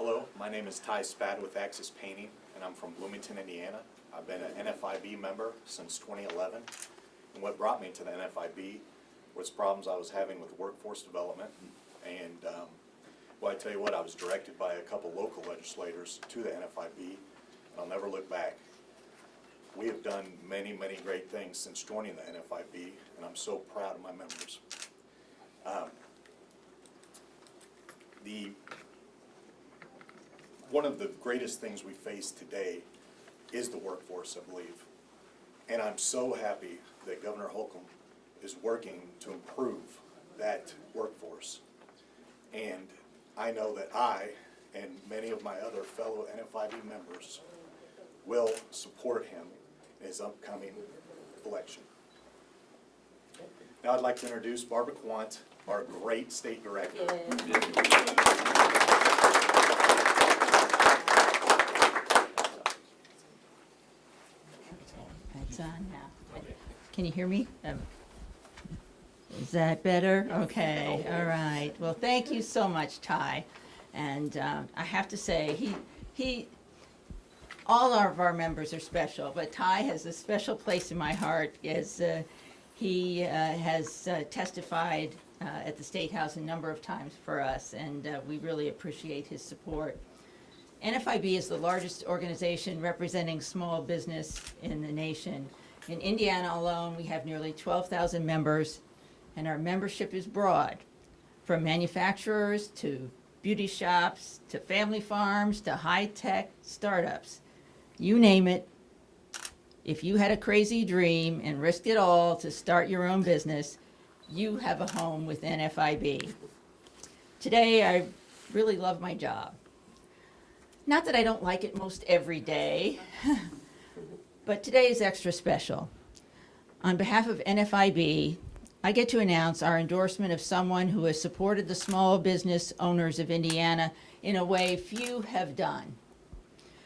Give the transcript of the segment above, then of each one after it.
Hello, my name is Ty Spad with Axis Painting, and I'm from Bloomington, Indiana. I've been an NFIB member since 2011, and what brought me to the NFIB was problems I was having with workforce development. And well, I tell you what, I was directed by a couple local legislators to the NFIB, and I'll never look back. We have done many, many great things since joining the NFIB, and I'm so proud of my members. One of the greatest things we face today is the workforce, I believe. And I'm so happy that Governor Holcomb is working to improve that workforce. And I know that I and many of my other fellow NFIB members will support him in his upcoming election. Now I'd like to introduce Barbara Quandt, our great state director. It's on now. Can you hear me? Is that better? Okay, all right. Well, thank you so much, Ty. And I have to say, all of our members are special, but Ty has a special place in my heart as he has testified at the State House a number of times for us, and we really appreciate his support. NFIB is the largest organization representing small business in the nation. In Indiana alone, we have nearly 12,000 members, and our membership is broad, from manufacturers to beauty shops to family farms to high-tech startups. You name it. If you had a crazy dream and risked it all to start your own business, you have a home with NFIB. Today, I really love my job. Not that I don't like it most every day, but today is extra special. On behalf of NFIB, I get to announce our endorsement of someone who has supported the small business owners of Indiana in a way few have done.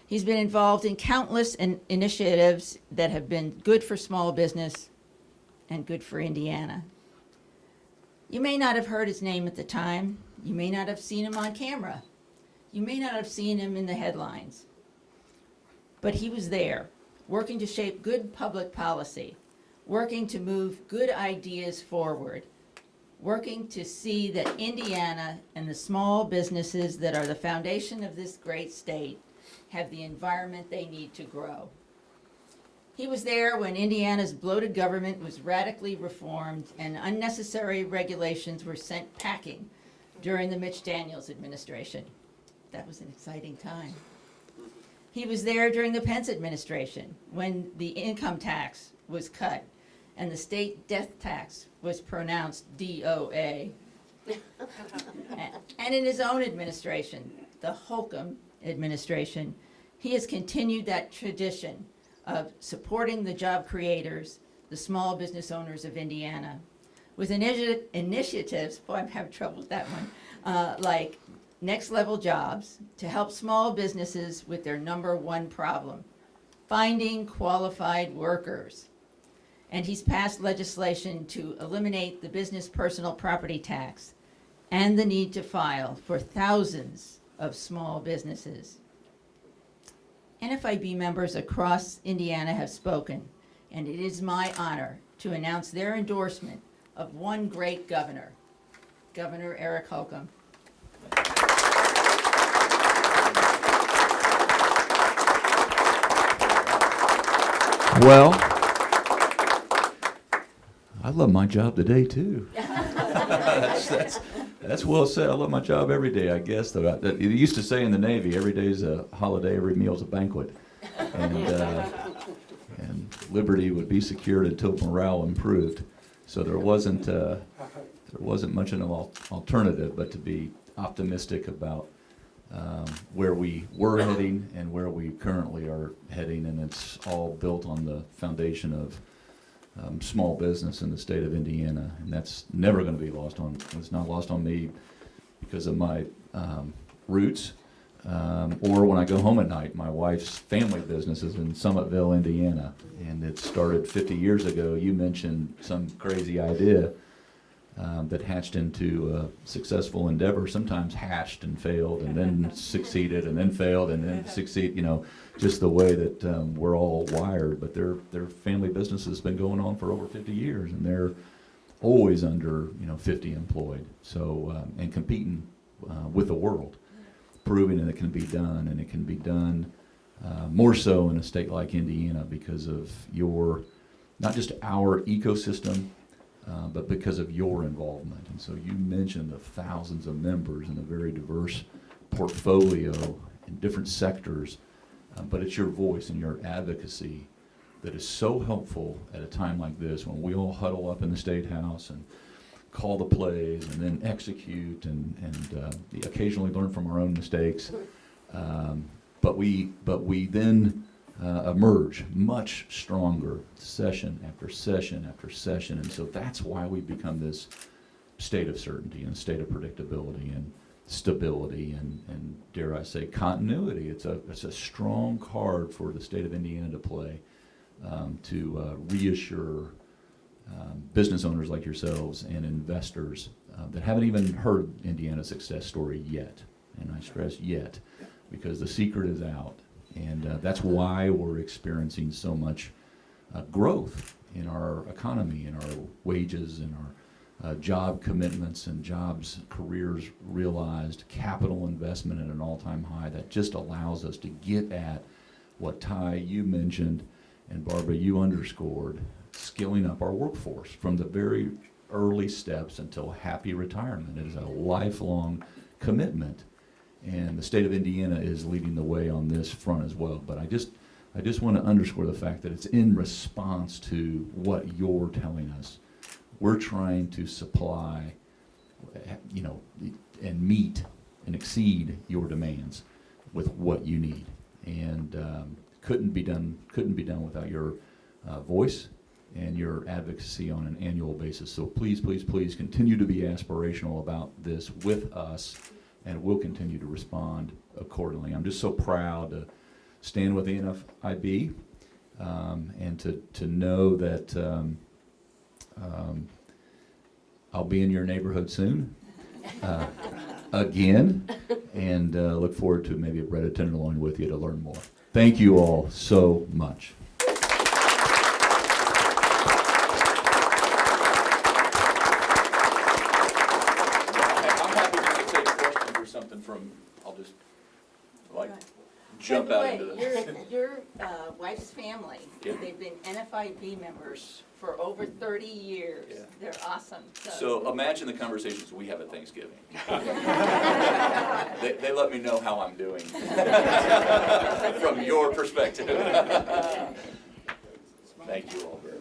He's been involved in countless initiatives that have been good for small business and good for Indiana. You may not have heard his name at the time. You may not have seen him on camera. You may not have seen him in the headlines. But he was there, working to shape good public policy, working to move good ideas forward, working to see that Indiana and the small businesses that are the foundation of this great state have the environment they need to grow. He was there when Indiana's bloated government was radically reformed and unnecessary regulations were sent packing during the Mitch Daniels administration. That was an exciting time. He was there during the Pence administration when the income tax was cut and the state death tax was pronounced DOA. And in his own administration, the Holcomb administration, he has continued that tradition of supporting the job creators, the small business owners of Indiana, with initiatives, boy, I'm having trouble with that one, like Next Level Jobs, to help small businesses with their number one problem, finding qualified workers. And he's passed legislation to eliminate the business personal property tax and the need to file for thousands of small businesses. NFIB members across Indiana have spoken, and it is my honor to announce their endorsement of one great governor, Governor Eric Holcomb. Well, I love my job today too. That's well said. I love my job every day, I guess. Though it used to say in the Navy, every day is a holiday, every meal is a banquet, and liberty would be secured until morale improved. So there wasn't much of an alternative but to be optimistic about where we were heading and where we currently are heading, and it's all built on the foundation of small business in the state of Indiana, and that's never going to be lost on. It's not lost on me because of my roots, or when I go home at night. My wife's family business is in Summitville, Indiana, and it started 50 years ago. You mentioned some crazy idea. that hatched into a successful endeavor, sometimes hatched and failed and then succeeded and then failed and then succeed, you know, just the way that we're all wired. But their family business has been going on for over 50 years, and they're always under, 50 employed. So, and competing with the world, proving that it can be done, and it can be done more so in a state like Indiana because of not just our ecosystem, but because of your involvement. And so you mentioned the thousands of members and a very diverse portfolio in different sectors, but it's your voice and your advocacy that is so helpful at a time like this when we all huddle up in the State House and call the plays and then execute and occasionally learn from our own mistakes. But we then emerge much stronger session after session after session. And so that's why we become this state of certainty and state of predictability and stability and dare I say continuity. It's a strong card for the state of Indiana to play to reassure business owners like yourselves and investors that haven't even heard Indiana's success story yet. And I stress yet, because the secret is out. And that's why we're experiencing so much growth in our economy, in our wages, in our job commitments and jobs, careers realized, capital investment at an all-time high that just allows us to get at what Ty, you mentioned, and Barbara, you underscored, skilling up our workforce from the very early steps until happy retirement. It is a lifelong commitment. And the state of Indiana is leading the way on this front as well. But I just want to underscore the fact that it's in response to what you're telling us. We're trying to supply, and meet and exceed your demands with what you need. And couldn't be done without your voice and your advocacy on an annual basis. So please, please, please continue to be aspirational about this with us, and we'll continue to respond accordingly. I'm just so proud to stand with the NFIB and to know that I'll be in your neighborhood soon again, and look forward to maybe a breaded tenderloin with you to learn more. Thank you all so much. Jump out into Your wife's family, Yeah. they've been NFIB members for over 30 years. Yeah. They're awesome. So imagine the conversations we have at Thanksgiving. They let me know how I'm doing from your perspective. Thank you all very much.